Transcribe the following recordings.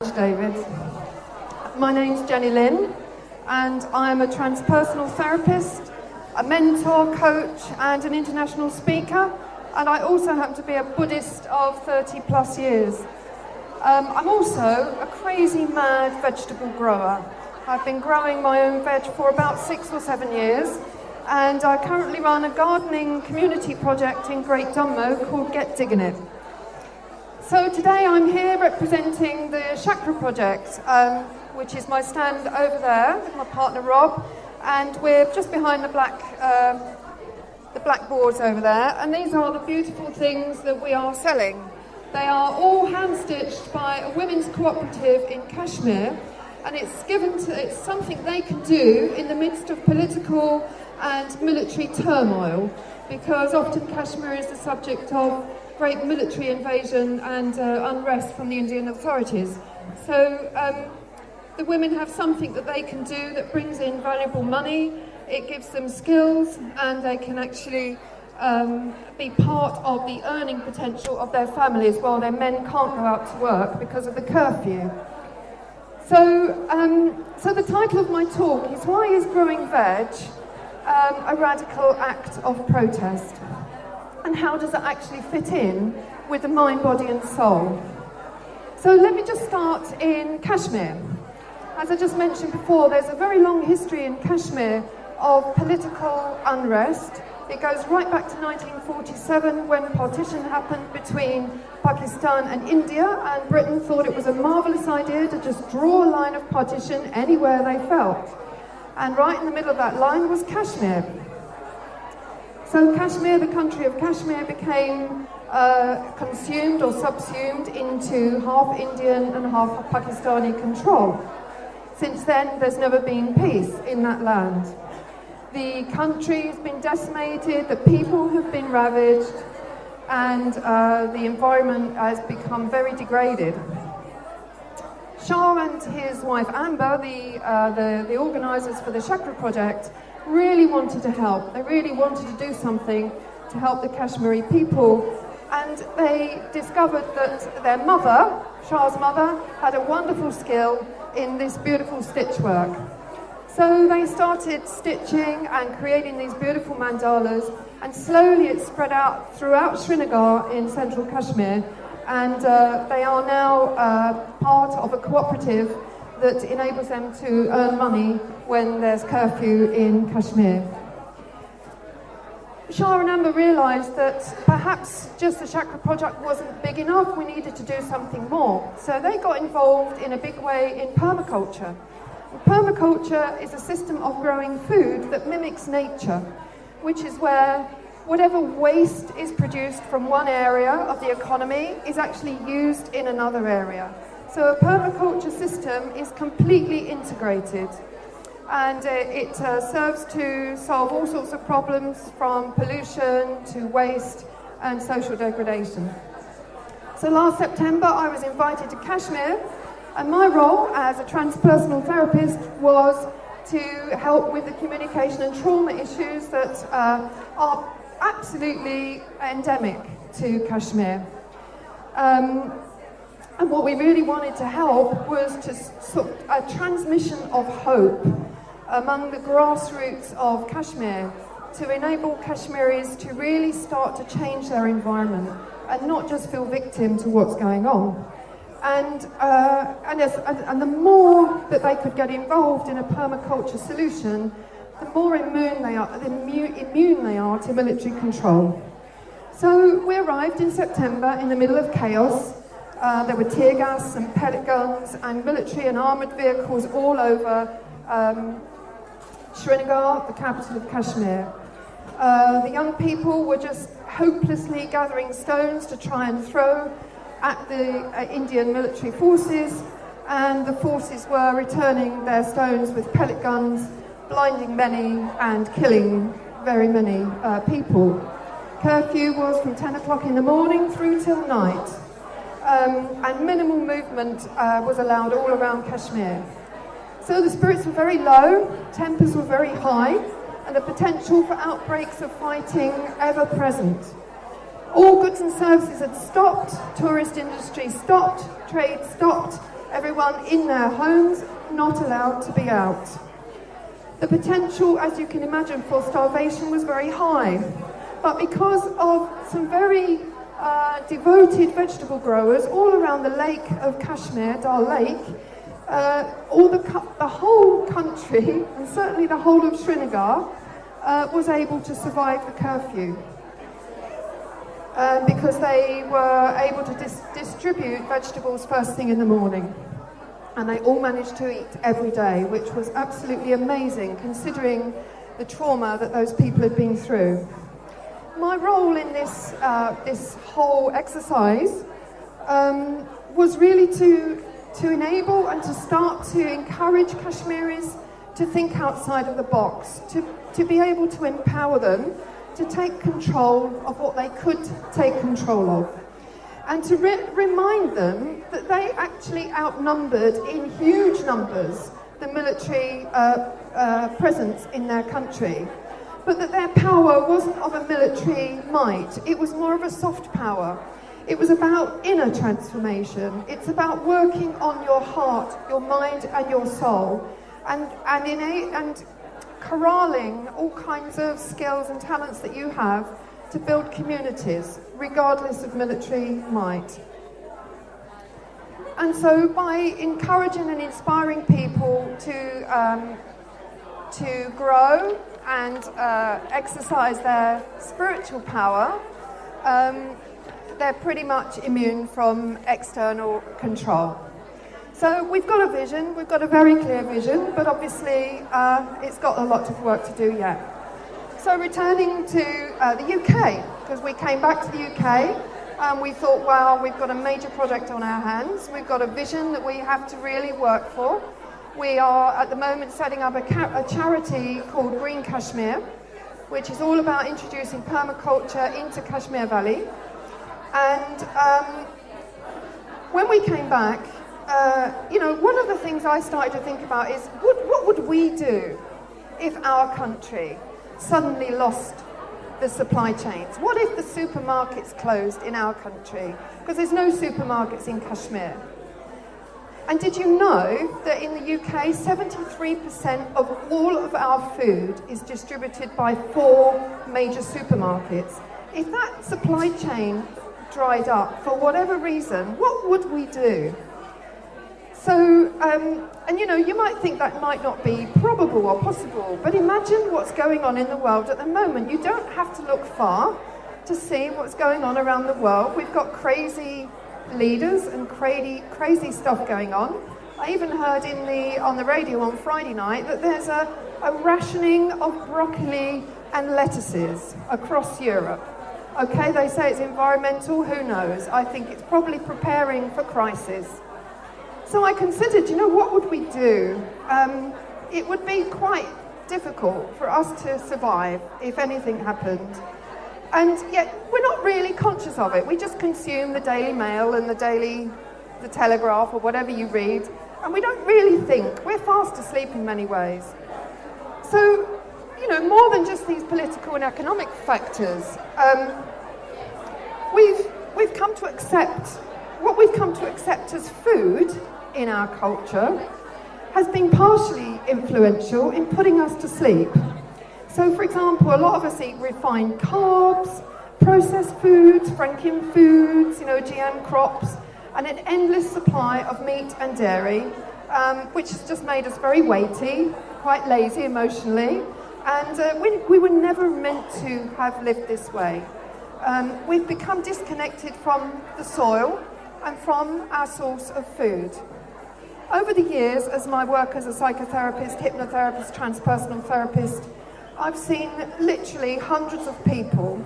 David. My name's Jenny Lynn, and I'm a transpersonal therapist, a mentor, coach, and an international speaker, and I also happen to be a Buddhist of 30 plus years. I'm also a crazy mad vegetable grower. I've been growing my own veg for about 6 or 7 years, and I currently run a gardening community project in Great Dunmow called Get Diggin' It. So today I'm here representing the Chakra Project, which is my stand over there with my partner Rob, and we're just behind the black boards over there, and these are the beautiful things that we are selling. They are all hand-stitched by a women's cooperative in Kashmir, and it's something they can do in the midst of political and military turmoil, because often Kashmir is the subject of great military invasion and unrest from the Indian authorities. So the women have something that they can do that brings in valuable money, it gives them skills, and they can actually be part of the earning potential of their families while their men can't go out to work because of the curfew. So the title of my talk is Why is Growing Veg a Radical Act of Protest? And how does it actually fit in with the mind, body and soul? So let me just start in Kashmir. As I just mentioned before, there's a very long history in Kashmir of political unrest. It goes right back to 1947 when partition happened between Pakistan and India, and Britain thought it was a marvellous idea to just draw a line of partition anywhere they felt. And right in the middle of that line was Kashmir. So Kashmir, the country of Kashmir, became consumed or subsumed into half Indian and half Pakistani control. Since then, there's never been peace in that land. The country has been decimated, the people have been ravaged, and the environment has become very degraded. Shah and his wife Amber, the organisers for the Chakra Project, really wanted to help. They really wanted to do something to help the Kashmiri people, and they discovered that their mother, Shah's mother, had a wonderful skill in this beautiful stitch work. So they started stitching and creating these beautiful mandalas, and slowly it spread out throughout Srinagar in central Kashmir, and they are now part of a cooperative that enables them to earn money when there's curfew in Kashmir. Shah and Amber realised that perhaps just the Chakra Project wasn't big enough, we needed to do something more. So they got involved in a big way in permaculture. And permaculture is a system of growing food that mimics nature, which is where whatever waste is produced from one area of the economy is actually used in another area. So a permaculture system is completely integrated, and it serves to solve all sorts of problems, from pollution to waste and social degradation. So last September I was invited to Kashmir, and my role as a transpersonal therapist was to help with the communication and trauma issues that are absolutely endemic to Kashmir. And what we really wanted to help was to sort of a transmission of hope among the grassroots of Kashmir, to enable Kashmiris to really start to change their environment and not just feel victim to what's going on. And the more that they could get involved in a permaculture solution, the more immune they are to military control. So we arrived in September in the middle of chaos. There were tear gas and pellet guns and military and armoured vehicles all over Srinagar, the capital of Kashmir. The young people were just hopelessly gathering stones to try and throw at the Indian military forces, and the forces were returning their stones with pellet guns, blinding many and killing very many people. Curfew was from 10 o'clock in the morning through till night. And minimal movement was allowed all around Kashmir. So the spirits were very low, tempers were very high, and the potential for outbreaks of fighting ever present. All goods and services had stopped, tourist industry stopped, trade stopped, Everyone in their homes, not allowed to be out. The potential, as you can imagine, for starvation was very high. But because of some very devoted vegetable growers all around the lake of Kashmir, Dal Lake, the whole country, and certainly the whole of Srinagar, was able to survive the curfew. Because they were able to distribute vegetables first thing in the morning. And they all managed to eat every day, which was absolutely amazing, considering the trauma that those people had been through. My role in this whole exercise was really to enable and to start to encourage Kashmiris to think outside of the box, to be able to empower them to take control of what they could take control of, and to remind them that they actually outnumbered in huge numbers the military presence in their country, but that their power wasn't of a military might, it was more of a soft power. It was about inner transformation. It's about working on your heart, your mind and your soul, and corralling all kinds of skills and talents that you have to build communities, regardless of military might. And so by encouraging and inspiring people to grow and exercise their spiritual power, they're pretty much immune from external control. So we've got a vision, we've got a very clear vision, but obviously it's got a lot of work to do yet. So returning to the UK, because we came back to the UK and we thought, well, we've got a major project on our hands, we've got a vision that we have to really work for. We are at the moment setting up a charity called Green Kashmir, which is all about introducing permaculture into Kashmir Valley. And when we came back, one of the things I started to think about is what would we do if our country suddenly lost the supply chains? What if the supermarkets closed in our country? Because there's no supermarkets in Kashmir. And did you know that in the UK, 73% of all of our food is distributed by 4 major supermarkets? If that supply chain dried up for whatever reason, what would we do? So, you might think that might not be probable or possible, but imagine what's going on in the world at the moment. You don't have to look far to see what's going on around the world. We've got crazy leaders and crazy stuff going on. I even heard on the radio on Friday night that there's a rationing of broccoli and lettuces across Europe. Okay, they say it's environmental, who knows? I think it's probably preparing for crisis. So I considered, what would we do? It would be quite difficult for us to survive if anything happened. And yet we're not really conscious of it. We just consume the Daily Mail and the Telegraph or whatever you read, and we don't really think. We're fast asleep in many ways. So, more than just these political and economic factors, we've come to accept, what we've come to accept as food in our culture has been partially influential in putting us to sleep. So, for example, a lot of us eat refined carbs, processed foods, Franken foods, GM crops, and an endless supply of meat and dairy, which has just made us very weighty, quite lazy emotionally, and we were never meant to have lived this way. We've become disconnected from the soil and from our source of food. Over the years, as my work as a psychotherapist, hypnotherapist, transpersonal therapist, I've seen literally hundreds of people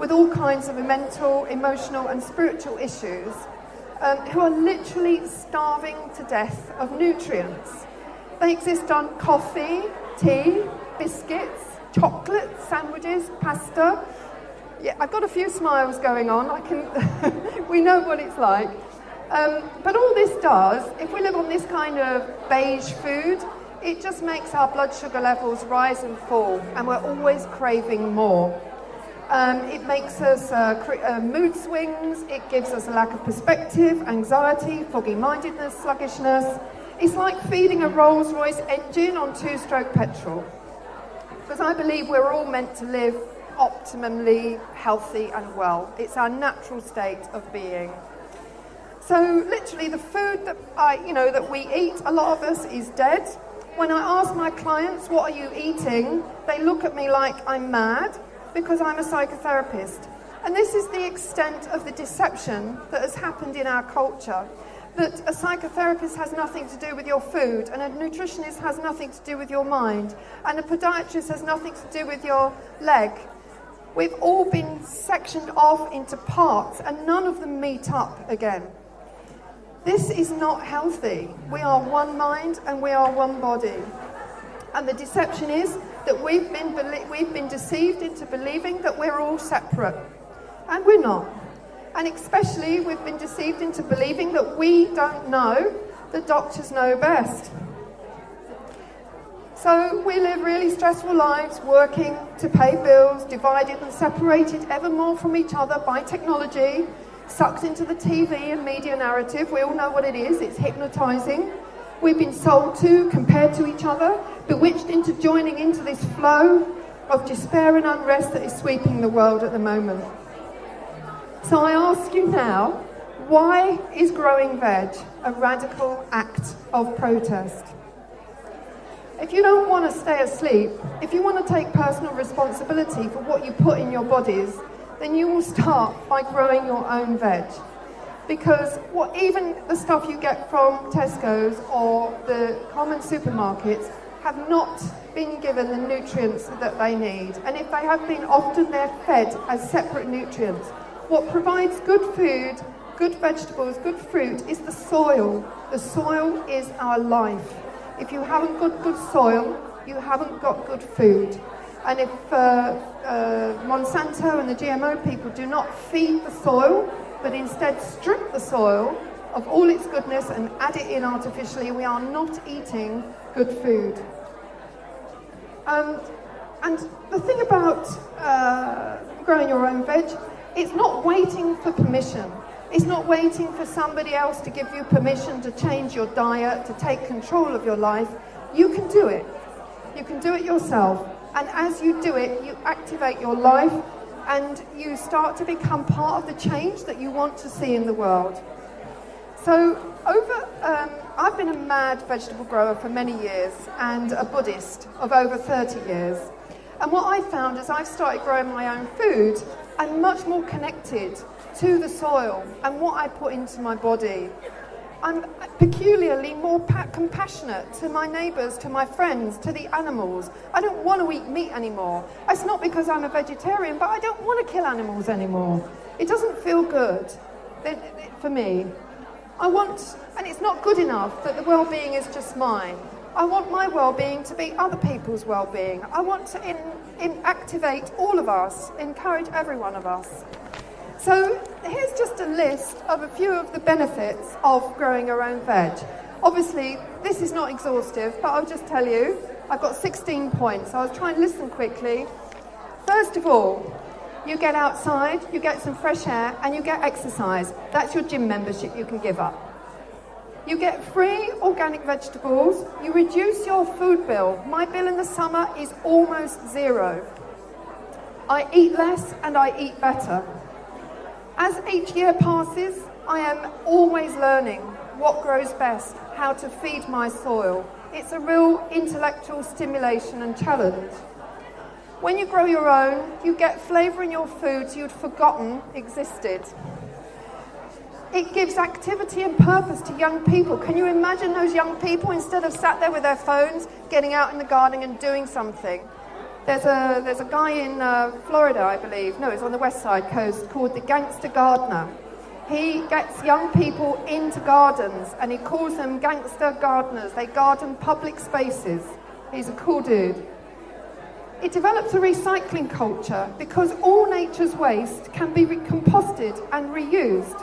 with all kinds of mental, emotional and spiritual issues who are literally starving to death of nutrients. They exist on coffee, tea, biscuits, chocolate, sandwiches, pasta. Yeah, I've got a few smiles going on. We know what it's like. But all this does, if we live on this kind of beige food, it just makes our blood sugar levels rise and fall, and we're always craving more. It makes us mood swings, it gives us a lack of perspective, anxiety, foggy-mindedness, sluggishness. It's like feeding a Rolls-Royce engine on 2-stroke petrol. Because I believe we're all meant to live optimally healthy and well. It's our natural state of being. So literally the food that we eat, a lot of us, is dead. When I ask my clients, what are you eating? They look at me like I'm mad because I'm a psychotherapist. And this is the extent of the deception that has happened in our culture. That a psychotherapist has nothing to do with your food, and a nutritionist has nothing to do with your mind, and a podiatrist has nothing to do with your leg. We've all been sectioned off into parts, and none of them meet up again. This is not healthy. We are one mind and we are one body. And the deception is that we've been deceived into believing that we're all separate. And we're not. And especially we've been deceived into believing that we don't know, the doctors know best. So we live really stressful lives, working to pay bills, divided and separated ever more from each other by technology, sucked into the TV and media narrative. We all know what it is. It's hypnotizing. We've been sold to, compared to each other, bewitched into joining into this flow of despair and unrest that is sweeping the world at the moment. So I ask you now, why is Growing Veg a radical act of protest? If you don't want to stay asleep, if you want to take personal responsibility for what you put in your bodies, then you will start by growing your own veg. Because even the stuff you get from Tesco's or the common supermarkets have not been given the nutrients that they need. And if they have been, often they're fed as separate nutrients. What provides good food, good vegetables, good fruit is the soil. The soil is our life. If you haven't got good soil, you haven't got good food. And if Monsanto and the GMO people do not feed the soil, but instead strip the soil of all its goodness and add it in artificially, we are not eating good food. And the thing about growing your own veg, it's not waiting for permission. It's not waiting for somebody else to give you permission to change your diet, to take control of your life. You can do it. You can do it yourself. And as you do it, you activate your life and you start to become part of the change that you want to see in the world. So I've been a mad vegetable grower for many years and a Buddhist of over 30 years. And what I found as I've started growing my own food, I'm much more connected to the soil and what I put into my body. I'm peculiarly more compassionate to my neighbours, to my friends, to the animals. I don't want to eat meat anymore. It's not because I'm a vegetarian, but I don't want to kill animals anymore. It doesn't feel good for me. And it's not good enough that the well-being is just mine. I want my well-being to be other people's well-being. I want to activate all of us, encourage every one of us. So here's just a list of a few of the benefits of growing your own veg. Obviously, this is not exhaustive, but I'll just tell you, I've got 16 points. I'll try and listen quickly. First of all, you get outside, you get some fresh air, and you get exercise. That's your gym membership you can give up. You get free organic vegetables. You reduce your food bill. My bill in the summer is almost zero. I eat less and I eat better. As each year passes, I am always learning what grows best, how to feed my soil. It's a real intellectual stimulation and challenge. When you grow your own, you get flavour in your foods you'd forgotten existed. It gives activity and purpose to young people. Can you imagine those young people, instead of sat there with their phones, getting out in the garden and doing something? There's a guy in Florida, I believe, no, it's on the west side coast, called the Gangster Gardener. He gets young people into gardens and he calls them gangster gardeners. They garden public spaces. He's a cool dude. It develops a recycling culture because all nature's waste can be composted and reused.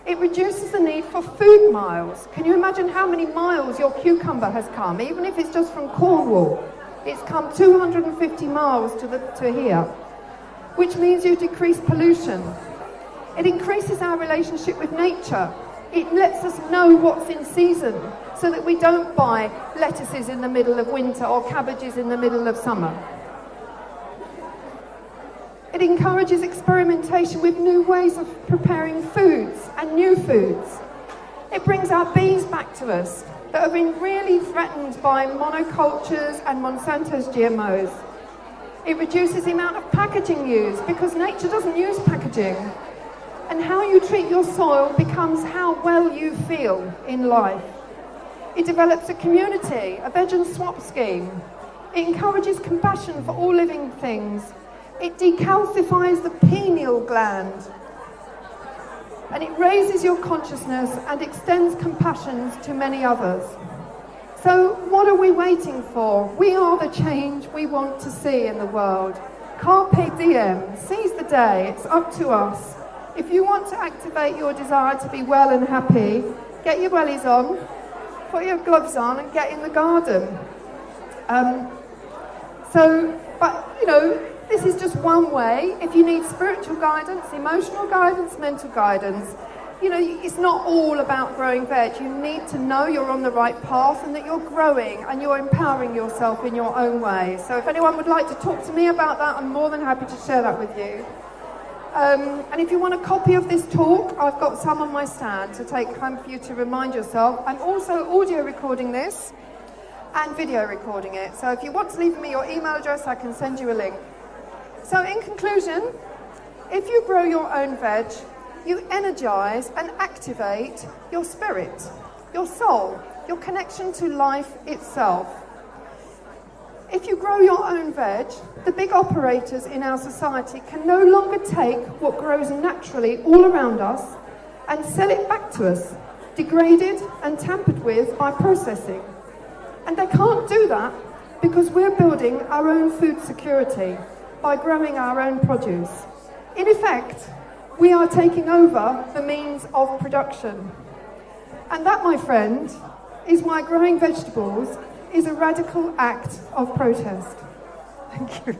It reduces the need for food miles. Can you imagine how many miles your cucumber has come, even if it's just from Cornwall? It's come 250 miles to here. which means you decrease pollution. It increases our relationship with nature. It lets us know what's in season so that we don't buy lettuces in the middle of winter or cabbages in the middle of summer. It encourages experimentation with new ways of preparing foods and new foods. It brings our bees back to us that have been really threatened by monocultures and Monsanto's GMOs. It reduces the amount of packaging used because nature doesn't use packaging. And how you treat your soil becomes how well you feel in life. It develops a community, a veg and swap scheme. It encourages compassion for all living things. It decalcifies the pineal gland. And it raises your consciousness and extends compassion to many others. So what are we waiting for? We are the change we want to see in the world. Carpe diem, seize the day, it's up to us. If you want to activate your desire to be well and happy, get your wellies on, put your gloves on and get in the garden. This is just one way. If you need spiritual guidance, emotional guidance, mental guidance, it's not all about growing veg. You need to know you're on the right path and that you're growing and you're empowering yourself in your own way. So if anyone would like to talk to me about that, I'm more than happy to share that with you. And if you want a copy of this talk, I've got some on my stand to take home for you to remind yourself. I'm also audio recording this and video recording it. So if you want to leave me your email address, I can send you a link. So in conclusion, if you grow your own veg, you energize and activate your spirit, your soul, your connection to life itself. If you grow your own veg, the big operators in our society can no longer take what grows naturally all around us and sell it back to us, degraded and tampered with by processing. And they can't do that because we're building our own food security by growing our own produce. In effect, we are taking over the means of production. And that, my friend, is why growing vegetables is a radical act of protest. Thank you.